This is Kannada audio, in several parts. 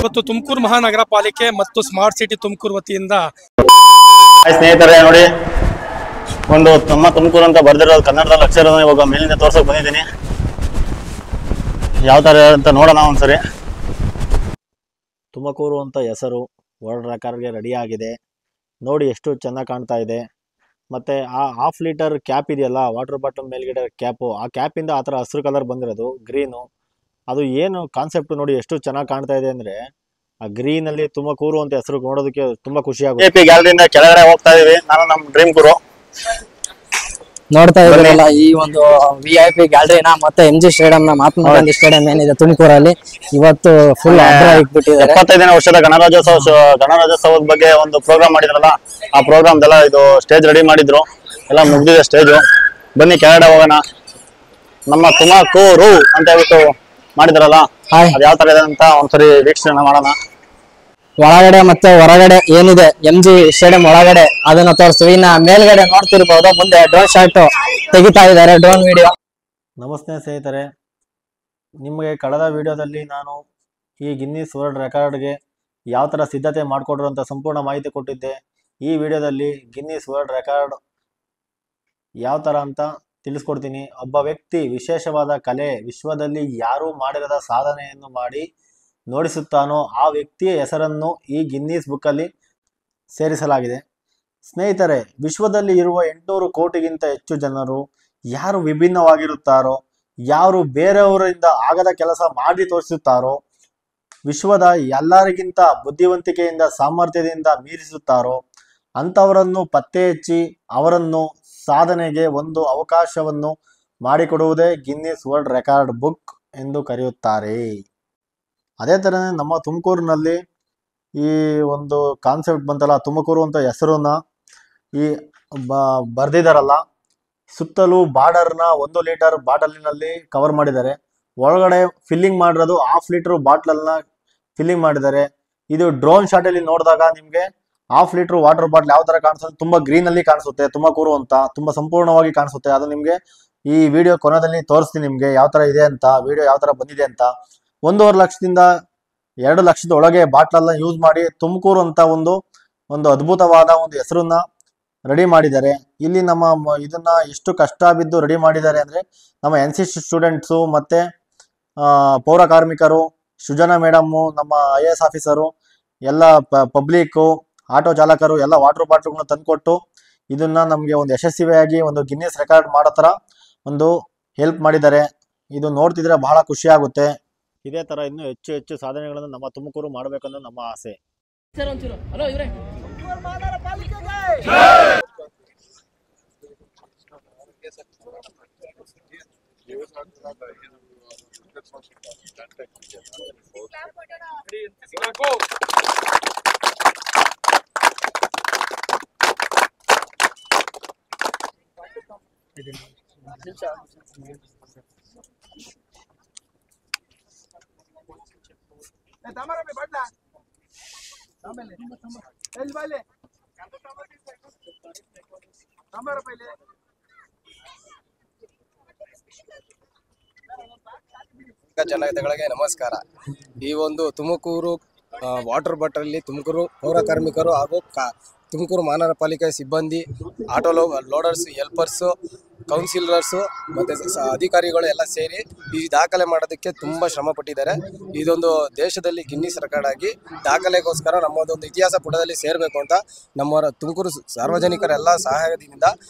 ಇವತ್ತು ತುಮಕೂರು ಮಹಾನಗರ ಪಾಲಿಕೆ ಮತ್ತು ಸ್ಮಾರ್ಟ್ ಸಿಟಿ ತುಮಕೂರು ವತಿಯಿಂದ ಸ್ನೇಹಿತರೆ ನೋಡಿ, ಒಂದು ನಮ್ಮ ತುಮಕೂರು ಅಂತ ಬರ್ದಿರೋದು ಕನ್ನಡದಲ್ಲಿ ಅಕ್ಷರ ಇವಾಗ ಮೇಲಿಂದ ತೋರ್ಸಕ್ ಬಂದಿದ್ದೀನಿ. ಯಾವ ತರ ಅಂತ ನೋಡೋಣ ಒಂದ್ಸರಿ. ತುಮಕೂರು ಅಂತ ಹೆಸರು ವರ್ಲ್ಡ್ ರೆಕಾರ್ಡ್ಗೆ ರೆಡಿ ಆಗಿದೆ. ನೋಡಿ ಎಷ್ಟು ಚೆನ್ನಾಗಿ ಕಾಣ್ತಾ ಇದೆ. ಮತ್ತೆ ಆ ಹಾಫ್ ಲೀಟರ್ ಕ್ಯಾಪ್ ಇದೆಯಲ್ಲ, ವಾಟರ್ ಬಾಟಲ್ ಮೇಲ್ಗಡೆ ಕ್ಯಾಪು, ಆ ಕ್ಯಾಪಿಂದ ಆ ಥರ ಹಸಿರು ಕಲರ್ ಬಂದಿರೋದು ಗ್ರೀನು. ಅದು ಏನು ಕಾನ್ಸೆಪ್ಟ್ ನೋಡಿ ಎಷ್ಟು ಚೆನ್ನಾಗಿ ಕಾಣ್ತಾ ಇದೆ ಅಂದ್ರೆ, ಆ ಗ್ರೀನ್ ಅಲ್ಲಿ ತುಮಕೂರು ಅಂತ ಹೆಸರು ನೋಡೋದಕ್ಕೆ ತುಂಬಾ ಖುಷಿ ಆಗುತ್ತೆ. ಎಪಿ ಗ್ಯಾಲರಿಯಿಂದ ಕೆಳಗಡೆ ಹೋಗ್ತಾ ಇದೀವಿ. ನಾನು ನಮ್ಮ ಡ್ರೀಮ್ ಗುರು ನೋಡ್ತಾ ಇದ್ರಲ್ಲ ಈ ಒಂದು VIP ಗ್ಯಾಲರಿನ ಮತ್ತೆ MG ಸ್ಟೇಡಿಯಂ ನ ಮಹಾತ್ಮ ಗಾಂಧಿ ಸ್ಟೇಡಿಯಂ ಏನಿದೆ ತುಮಕೂರಲ್ಲಿ, ಇವತ್ತು ಫುಲ್ ಅಗ್ರ ಆಗಿಬಿಟ್ಟಿದ್ದಾರೆ. 75ನೇ ವರ್ಷದ ಗಣರಾಜ್ಯೋತ್ಸವದ ಬಗ್ಗೆ ಒಂದು ಪ್ರೋಗ್ರಾಮ್ ಮಾಡಿದ್ರಲ್ಲ, ಆ ಪ್ರೋಗ್ರಾಮ್ ಎಲ್ಲ ಇದು ಸ್ಟೇಜ್ ರೆಡಿ ಮಾಡಿದ್ರು, ಎಲ್ಲ ಮುಗ್ದಿದೆ ಸ್ಟೇಜು. ಬನ್ನಿ ಕೆಳಗಡೆ ಹೋಗೋಣ. ನಮ್ಮ ತುಮಕೂರು ಅಂತ ಹೇಳ್ಬಿಟ್ಟು ಮಾಡಿದ್ರಲ್ಲ, ಅದ್ ಯಾವ ತರ ಇದೆ ಅಂತ ಒಂದ್ಸರಿ ವೀಕ್ಷಣೆ ಮಾಡೋಣ. ಒಳಗಡೆ ಮತ್ತೆ ಹೊರಗಡೆ ಏನಿದೆ MG ಸ್ಟೇಡಿಯಂ ಒಳಗಡೆ ಅದನ್ನ ತೋರಿಸ್ತೀವಿ. ಇನ್ನ ಮೇಲ್ಗಡೆ ನೋಡ್ತಿರ್ಬೋದು, ಮುಂದೆ ಡ್ರೋನ್ ಶಾಟ್ ತೆಗಿತಾ ಇದ್ದಾರೆ, ಡ್ರೋನ್ ವಿಡಿಯೋ. ನಮಸ್ತೆ ಸ್ನೇಹಿತರೆ, ನಿಮಗೆ ಕಳೆದ ವಿಡಿಯೋದಲ್ಲಿ ನಾನು ಈ ಗಿನ್ನಿಸ್ ವರ್ಲ್ಡ್ ರೆಕಾರ್ಡ್ಗೆ ಯಾವ ಥರ ಸಿದ್ಧತೆ ಮಾಡಿಕೊಡ್ರು ಅಂತ ಸಂಪೂರ್ಣ ಮಾಹಿತಿ ಕೊಟ್ಟಿದ್ದೆ. ಈ ವಿಡಿಯೋದಲ್ಲಿ ಗಿನ್ನಿಸ್ ವರ್ಲ್ಡ್ ರೆಕಾರ್ಡ್ ಯಾವ ಥರ ಅಂತ ತಿಳಿಸ್ಕೊಡ್ತೀನಿ. ಒಬ್ಬ ವ್ಯಕ್ತಿ ವಿಶೇಷವಾದ ಕಲೆ, ವಿಶ್ವದಲ್ಲಿ ಯಾರೂ ಮಾಡಿರದ ಸಾಧನೆಯನ್ನು ಮಾಡಿ ನೋಡಿಸುತ್ತಾನೋ ಆ ವ್ಯಕ್ತಿಯ ಹೆಸರನ್ನು ಈ ಗಿನ್ನಿಸ್ ಬುಕ್ಕಲ್ಲಿ ಸೇರಿಸಲಾಗಿದೆ. ಸ್ನೇಹಿತರೆ, ವಿಶ್ವದಲ್ಲಿ ಇರುವ 800 ಕೋಟಿಗಿಂತ ಹೆಚ್ಚು ಜನರು ಯಾರು ವಿಭಿನ್ನವಾಗಿರುತ್ತಾರೋ, ಯಾರು ಬೇರೆಯವರಿಂದ ಆಗದ ಕೆಲಸ ಮಾಡಿ ತೋರಿಸುತ್ತಾರೋ, ವಿಶ್ವದ ಎಲ್ಲರಿಗಿಂತ ಬುದ್ಧಿವಂತಿಕೆಯಿಂದ ಸಾಮರ್ಥ್ಯದಿಂದ ಮೀರಿಸುತ್ತಾರೋ ಅಂಥವರನ್ನು ಪತ್ತೆ ಹಚ್ಚಿ ಅವರನ್ನು ಸಾಧನೆಗೆ ಒಂದು ಅವಕಾಶವನ್ನು ಮಾಡಿಕೊಡುವುದೇ ಗಿನ್ನಿಸ್ ವರ್ಲ್ಡ್ ರೆಕಾರ್ಡ್ ಬುಕ್ ಎಂದು ಕರೆಯುತ್ತಾರೆ. ಅದೇ ಥರನೇ ನಮ್ಮ ತುಮಕೂರಿನಲ್ಲಿ ಈ ಒಂದು ಕಾನ್ಸೆಪ್ಟ್ ಬಂತಲ್ಲ, ತುಮಕೂರು ಅಂತ ಹೆಸರನ್ನ ಈ ಬರ್ದಿದಾರಲ್ಲ, ಸುತ್ತಲೂ ಬಾರ್ಡರ್ನ 1 ಲೀಟರ್ ಬಾಟಲಿನಲ್ಲಿ ಕವರ್ ಮಾಡಿದ್ದಾರೆ. ಒಳಗಡೆ ಫಿಲ್ಲಿಂಗ್ ಮಾಡಿರೋದು ಹಾಫ್ ಲೀಟರ್ ಬಾಟ್ಲನ್ನ ಫಿಲ್ಲಿಂಗ್ ಮಾಡಿದ್ದಾರೆ. ಇದು ಡ್ರೋನ್ ಶಾಟಲ್ಲಿ ನೋಡಿದಾಗ ನಿಮಗೆ ಹಾಫ್ ಲೀಟರ್ ವಾಟರ್ ಬಾಟ್ಲ್ ಯಾವ ಥರ ಕಾಣಿಸುತ್ತೆ, ತುಂಬ ಗ್ರೀನಲ್ಲಿ ಕಾಣಿಸುತ್ತೆ, ತುಮಕೂರು ಅಂತ ತುಂಬ ಸಂಪೂರ್ಣವಾಗಿ ಕಾಣಿಸುತ್ತೆ. ಅದು ನಿಮಗೆ ಈ ವಿಡಿಯೋ ಕೊನೆಯಲ್ಲಿ ತೋರಿಸ್ತೀನಿ, ನಿಮಗೆ ಯಾವ ಥರ ಇದೆ ಅಂತ, ವಿಡಿಯೋ ಯಾವ ಥರ ಬಂದಿದೆ ಅಂತ. 1.5 ಲಕ್ಷದಿಂದ 2 ಲಕ್ಷದ ಒಳಗೆ ಬಾಟ್ಲನ್ನ ಯೂಸ್ ಮಾಡಿ ತುಮಕೂರು ಅಂತ ಒಂದು ಅದ್ಭುತವಾದ ಒಂದು ಹೆಸರನ್ನ ರೆಡಿ ಮಾಡಿದ್ದಾರೆ. ಇಲ್ಲಿ ನಮ್ಮ ಇದನ್ನ ಎಷ್ಟು ಕಷ್ಟ ಬಿದ್ದು ರೆಡಿ ಮಾಡಿದ್ದಾರೆ ಅಂದ್ರೆ, ನಮ್ಮ NCC ಸ್ಟೂಡೆಂಟ್ಸು ಮತ್ತೆ ಪೌರ ಕಾರ್ಮಿಕರು, ಸೃಜನಾ ಮೇಡಮ್ಮು, ನಮ್ಮ IAS ಆಫೀಸರು, ಎಲ್ಲ ಪಬ್ಲಿಕ್ಕು, ಆಟೋ ಚಾಲಕರು ಎಲ್ಲ ವಾಟರ್ ಬಾಟ್ಲ್ಗಳನ್ನ ತಂದುಕೊಟ್ಟು ಇದನ್ನ ನಮಗೆ ಒಂದು ಯಶಸ್ವಿಯಾಗಿ ಒಂದು ಗಿನ್ನಿಸ್ ರೆಕಾರ್ಡ್ ಮಾಡೋ ಥರ ಒಂದು ಹೆಲ್ಪ್ ಮಾಡಿದ್ದಾರೆ. ಇದು ನೋಡ್ತಿದ್ರೆ ಬಹಳ ಖುಷಿ ಆಗುತ್ತೆ. ಇದೇ ತರ ಇನ್ನೂ ಹೆಚ್ಚು ಹೆಚ್ಚು ಸಾಧನೆಗಳನ್ನು ನಮ್ಮ ತುಮಕೂರು ಮಾಡಬೇಕನ್ನೋ ನಮ್ಮ ಆಸೆ. ಜನತೆಗಳಿಗೆ ನಮಸ್ಕಾರ. ಈ ಒಂದು ತುಮಕೂರು ವಾಟರ್ ಬಾಟಲ್ ತುಮಕೂರು ಪೌರ ಕಾರ್ಮಿಕರು ಹಾಗೂ ತುಮಕೂರು ಮಹಾನಗರ ಪಾಲಿಕೆ ಸಿಬ್ಬಂದಿ, ಆಟೋ ಲೋಡರ್ಸ್, ಹೆಲ್ಪರ್ಸು, ಕೌನ್ಸಿಲರ್ಸು ಮತ್ತು ಅಧಿಕಾರಿಗಳು ಎಲ್ಲ ಸೇರಿ ಈ ದಾಖಲೆ ಮಾಡೋದಕ್ಕೆ ತುಂಬ ಶ್ರಮ ಪಟ್ಟಿದ್ದಾರೆ. ಇದೊಂದು ದೇಶದಲ್ಲಿ ಗಿನ್ನಿಸ್ ರೆಕಾರ್ಡ್ ಆಗಿ ದಾಖಲೆಗೋಸ್ಕರ ನಮ್ಮದೊಂದು ಇತಿಹಾಸ ಪುಟದಲ್ಲಿ ಸೇರಬೇಕು ಅಂತ ನಮ್ಮ ತುಮಕೂರು ಸಾರ್ವಜನಿಕರೆಲ್ಲ ಸಹಾಯದಿಂದ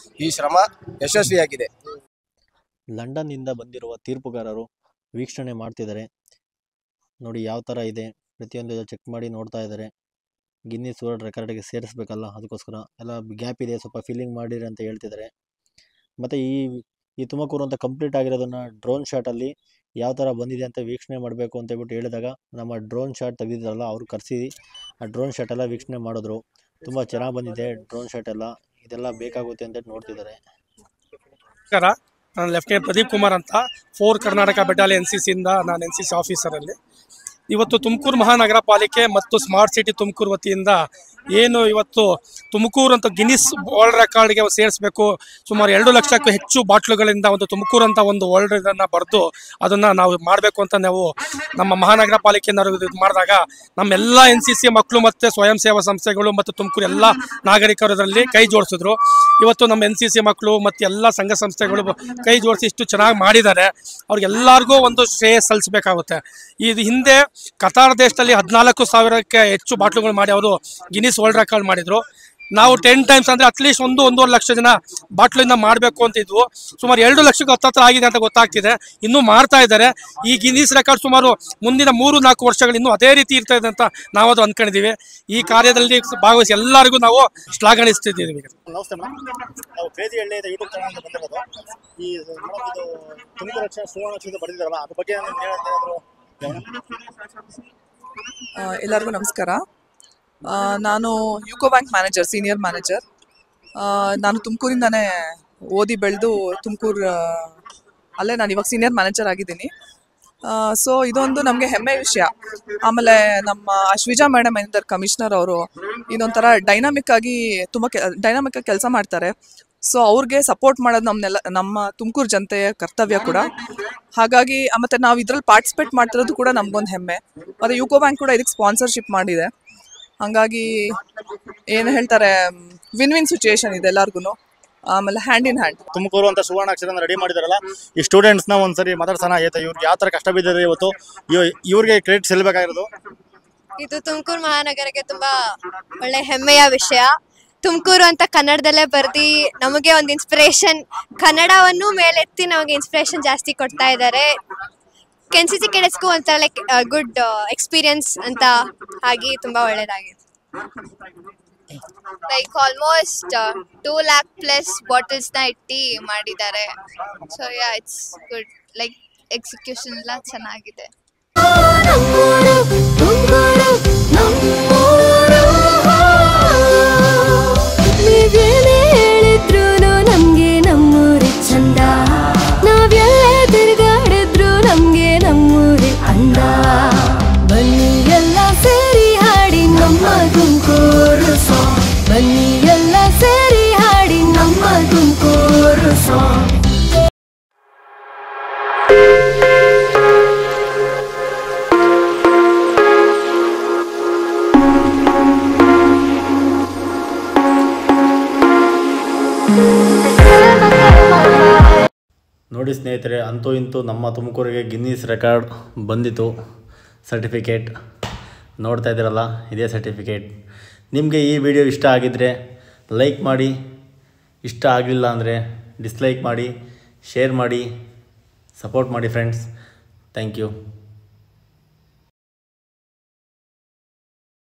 ಈ ಶ್ರಮ ಯಶಸ್ವಿಯಾಗಿದೆ. ಲಂಡನ್ನಿಂದ ಬಂದಿರುವ ತೀರ್ಪುಗಾರರು ವೀಕ್ಷಣೆ ಮಾಡ್ತಿದ್ದಾರೆ. ನೋಡಿ ಯಾವ ಥರ ಇದೆ, ಪ್ರತಿಯೊಂದು ಚೆಕ್ ಮಾಡಿ ನೋಡ್ತಾ ಇದ್ದಾರೆ. ಗಿನ್ನಿಸ್ ವರ್ಲ್ಡ್ ರೆಕಾರ್ಡ್ಗೆ ಸೇರಿಸ್ಬೇಕಲ್ಲ, ಅದಕ್ಕೋಸ್ಕರ ಎಲ್ಲ ಗ್ಯಾಪ್ ಇದೆ, ಸ್ವಲ್ಪ ಫಿಲ್ಲಿಂಗ್ ಮಾಡಿರಿ ಅಂತ ಹೇಳ್ತಿದ್ದಾರೆ. ಮತ್ತು ಈ ತುಮಕೂರು ಅಂತ ಕಂಪ್ಲೀಟ್ ಆಗಿರೋದನ್ನು ಡ್ರೋನ್ ಶಾಟಲ್ಲಿ ಯಾವ ಥರ ಬಂದಿದೆ ಅಂತ ವೀಕ್ಷಣೆ ಮಾಡಬೇಕು ಅಂತ ಹೇಳ್ಬಿಟ್ಟು ಹೇಳಿದಾಗ, ನಮ್ಮ ಡ್ರೋನ್ ಶಾಟ್ ತೆಗೆದಿದ್ದಾರಲ್ಲ ಅವರು ಕರೆಸಿ ಆ ಡ್ರೋನ್ ಶಾಟ್ ಎಲ್ಲ ವೀಕ್ಷಣೆ ಮಾಡಿದ್ರು. ತುಂಬ ಚೆನ್ನಾಗಿ ಬಂದಿದೆ ಡ್ರೋನ್ ಶಾಟ್ ಎಲ್ಲ, ಇದೆಲ್ಲ ಬೇಕಾಗುತ್ತೆ ಅಂತ ನೋಡ್ತಿದ್ದಾರೆ. ನಾನು ಲೆಫ್ಟಿನೆಂಟ್ ಪ್ರದೀಪ್ ಕುಮಾರ್ ಅಂತ, 4 ಕರ್ನಾಟಕ ಬೆಟಾಲಿಯನ್ NCCಯಿಂದ ನಾನು NCC ಆಫೀಸರಲ್ಲಿ. ಇವತ್ತು ತುಮಕೂರು ಮಹಾನಗರ ಪಾಲಿಕೆ ಮತ್ತು ಸ್ಮಾರ್ಟ್ ಸಿಟಿ ತುಮಕೂರು ವತಿಯಿಂದ ಏನು ಇವತ್ತು ತುಮಕೂರು ಅಂತ ಗಿನ್ನಿಸ್ ವರ್ಲ್ಡ್ ರೆಕಾರ್ಡ್ಗೆ ಸೇರಿಸಬೇಕು, ಸುಮಾರು 2 ಲಕ್ಷಕ್ಕೂ ಹೆಚ್ಚು ಬಾಟ್ಲುಗಳಿಂದ ಒಂದು ತುಮಕೂರು ಅಂತ ಒಂದು ವರ್ಲ್ಡ್ ಇದನ್ನು ಬರೆದು ಅದನ್ನು ನಾವು ಮಾಡಬೇಕು ಅಂತ ನಾವು ನಮ್ಮ ಮಹಾನಗರ ಪಾಲಿಕೆಯವರು ಇದು ಮಾಡಿದಾಗ ನಮ್ಮೆಲ್ಲ NCC ಮಕ್ಕಳು ಮತ್ತು ಸ್ವಯಂ ಸೇವಾ ಸಂಸ್ಥೆಗಳು ಮತ್ತು ತುಮಕೂರು ಎಲ್ಲ ನಾಗರಿಕರು ಇದರಲ್ಲಿ ಕೈ ಜೋಡಿಸಿದ್ರು. ಇವತ್ತು ನಮ್ಮ NCC ಮಕ್ಕಳು ಮತ್ತು ಎಲ್ಲ ಸಂಘ ಸಂಸ್ಥೆಗಳು ಕೈ ಜೋಡಿಸಿ ಇಷ್ಟು ಚೆನ್ನಾಗಿ ಮಾಡಿದ್ದಾರೆ. ಅವ್ರಿಗೆಲ್ಲರಿಗೂ ಒಂದು ಶ್ರೇಯ ಸಲ್ಲಿಸಬೇಕಾಗುತ್ತೆ. ಇದು ಹಿಂದೆ ಕತಾರ್ ದೇಶದಲ್ಲಿ 14,000ಕ್ಕೆ ಹೆಚ್ಚು ಬಾಟ್ಲುಗಳು ಮಾಡಿ ಅವರು ಗಿನ್ನಿಸ್ ವರ್ಲ್ಡ್ ರೆಕಾರ್ಡ್ ಮಾಡಿದ್ರು. ನಾವು 10 ಟೈಮ್ಸ್ ಅಂದರೆ ಅಟ್ಲೀಸ್ಟ್ 1-1.5 ಲಕ್ಷ ಜನ ಬಾಟ್ಲಿಂದ ಮಾಡಬೇಕು ಅಂತ ಇದ್ವು. ಸುಮಾರು 2 ಲಕ್ಷಕ್ಕೆ ಹತ್ತಿರ ಆಗಿದೆ ಅಂತ ಗೊತ್ತಾಗ್ತಿದೆ. ಇನ್ನೂ ಮಾಡ್ತಾ ಇದ್ದಾರೆ. ಈ ಗಿನ್ನಿಸ್ ರೆಕಾರ್ಡ್ ಸುಮಾರು ಮುಂದಿನ 3-4 ವರ್ಷಗಳು ಇನ್ನೂ ಅದೇ ರೀತಿ ಇರ್ತಾ ಇದೆ ಅಂತ ನಾವದು ಅಂದ್ಕೊಂಡಿದ್ದೀವಿ. ಈ ಕಾರ್ಯದಲ್ಲಿ ಭಾಗವಹಿಸಿ ಎಲ್ಲರಿಗೂ ನಾವು ಶ್ಲಾಘಿಸ್ತಿದ್ದೀವಿ. ನಮಸ್ತೆ ಮೇಡಮ್, ನಾವು ಕ್ರೇಜಿ ಹಳ್ಳಿ ಯೂಟ್ಯೂಬ್ ಚಾನಲ್ ಬಂದಿರೋದು. ಈ ಮೇಡಮ್ ಇದು ತುಮಕೂರು ರಕ್ಷಣೆ ಸುವರ್ಣ ನಕ್ಷತ್ರ ಬರೆದಿದ್ದಾರಲ್ಲ, ಅದ್ರ ಬಗ್ಗೆ ಎಲ್ಲರಿಗೂ ನಮಸ್ಕಾರ. ನಾನು UCO bank manager, senior manager. ನಾನು ತುಮಕೂರಿಂದಾನೇ ಓದಿ ಬೆಳೆದು ತುಮಕೂರು ಅಲ್ಲೇ ನಾನು ಇವಾಗ ಸೀನಿಯರ್ ಮ್ಯಾನೇಜರ್ ಆಗಿದ್ದೀನಿ. ಸೊ ಇದೊಂದು ನಮಗೆ ಹೆಮ್ಮೆ ವಿಷಯ. ಆಮೇಲೆ ನಮ್ಮ ಅಶ್ವಿಜಾ ಮೇಡಮ್ ಏನಿದ್ದಾರೆ ಕಮಿಷನರ್, ಅವರು ಇದೊಂಥರ ಡೈನಾಮಿಕ್ ಆಗಿ ಕೆಲಸ ಮಾಡ್ತಾರೆ. ಸೊ ಅವ್ರಿಗೆ ಸಪೋರ್ಟ್ ಮಾಡೋದು ನಮ್ಮ ತುಮಕೂರು ಜನತೆಯ ಕರ್ತವ್ಯ ಕೂಡ. ಹಾಗಾಗಿ ಮತ್ತು ನಾವು ಇದರಲ್ಲಿ ಪಾರ್ಟಿಸಿಪೇಟ್ ಮಾಡ್ತಿರೋದು ಕೂಡ ನಮಗೊಂದು ಹೆಮ್ಮೆ. ಮತ್ತು ಯುಕೋ ಬ್ಯಾಂಕ್ ಕೂಡ ಇದಕ್ಕೆ ಸ್ಪಾನ್ಸರ್ಶಿಪ್ ಮಾಡಿದೆ. ಹಾಗಾಗಿ ಏನು ಹೇಳ್ತಾರೆ, ವಿನ್ ಸಿಚುಯೇಷನ್ ಇದೆ ಎಲ್ಲರಿಗೂ. ಆಮೇಲೆ ಹ್ಯಾಂಡ್ ಇನ್ ಹ್ಯಾಂಡ್ ತುಮಕೂರು ಅಂತ ಸುವರ್ಣ ಅಕ್ಷರ ರೆಡಿ ಮಾಡಿದಾರಲ್ಲ, ಈ ಸ್ಟೂಡೆಂಟ್ಸ್ನ ಒಂದ್ಸರಿ ಮಾತಾಡ್ಸೋಣ. ಇವ್ರಿಗೆ ಯಾವ ಥರ ಕಷ್ಟ ಬಿದ್ದಿದೆ ಇವತ್ತು, ಇವ್ರಿಗೆ ಕ್ರೆಡಿಟ್ ಸಲ್ಲಬೇಕಾಗಿರೋದು. ಇದು ತುಮಕೂರು ಮಹಾನಗರಕ್ಕೆ ತುಂಬಾ ಒಳ್ಳೆ ಹೆಮ್ಮೆಯ ವಿಷಯ. ತುಮಕೂರು ಅಂತ ಕನ್ನಡದಲ್ಲೇ ಬರ್ದಿ ನಮಗೆ ಒಂದು ಇನ್ಸ್ಪಿರೇಷನ್, ಕನ್ನಡವನ್ನು ಮೇಲೆತ್ತಿ ನಮಗೆ ಇನ್ಸ್ಪಿರೇಷನ್ ಜಾಸ್ತಿ ಕೊಡ್ತಾ ಇದ್ದಾರೆ. NCC ಕೆಡೆಟ್ಸ್ಗೂ ಒಂಥರ ಲೈಕ್ ಗುಡ್ ಎಕ್ಸ್ಪೀರಿಯನ್ಸ್ ಅಂತ ಆಗಿ ತುಂಬಾ ಒಳ್ಳೇದಾಗಿದೆ. Like almost 2 lakh plus bottles ನ ಇಟ್ಟಿ ಮಾಡಿದ್ದಾರೆ. So yeah, it's good. Like execution ಎಲ್ಲ ಚೆನ್ನಾಗಿದೆ. ನೀವೇನೇ ಹೇಳಿದ್ರು ನಮ್ಗೆ ನಮ್ಮೂರಿ ಚಂದ, ನಾವೆಲ್ಲ ತಿರುಗಾಡಿದ್ರು ನಮ್ಗೆ ನಮ್ಮೂರಿ ಅಂದ. ಬನ್ನಿ ಎಲ್ಲ ಸೇರಿ ಹಾಡಿ ನಮ್ಮ ತುಮಕೂರು ಸಾಂಗ್, ಬನ್ನಿ ಎಲ್ಲ ಸೇರಿ ಹಾಡಿ ನಮ್ಮ ತುಮಕೂರು ಸಾಂಗ್. ನೋಡಿ ಸ್ನೇಹಿತರೆ, ಅಂತೂ ಇಂತೂ ನಮ್ಮ ತುಮಕೂರಿಗೆ ಗಿನ್ನಿಸ್ ರೆಕಾರ್ಡ್ ಬಂದಿತು ಸರ್ಟಿಫಿಕೇಟ್. ನೋಡ್ತಾ ಇದ್ದೀರಲ್ಲ, ಇದೇ ಸರ್ಟಿಫಿಕೇಟ್. ನಿಮಗೆ ಈ ವಿಡಿಯೋ ಇಷ್ಟ ಆಗಿದ್ದರೆ ಲೈಕ್ ಮಾಡಿ, ಇಷ್ಟ ಆಗಲಿಲ್ಲ ಅಂದರೆ ಡಿಸ್ಲೈಕ್ ಮಾಡಿ, ಶೇರ್ ಮಾಡಿ, ಸಪೋರ್ಟ್ ಮಾಡಿ ಫ್ರೆಂಡ್ಸ್. Thank you.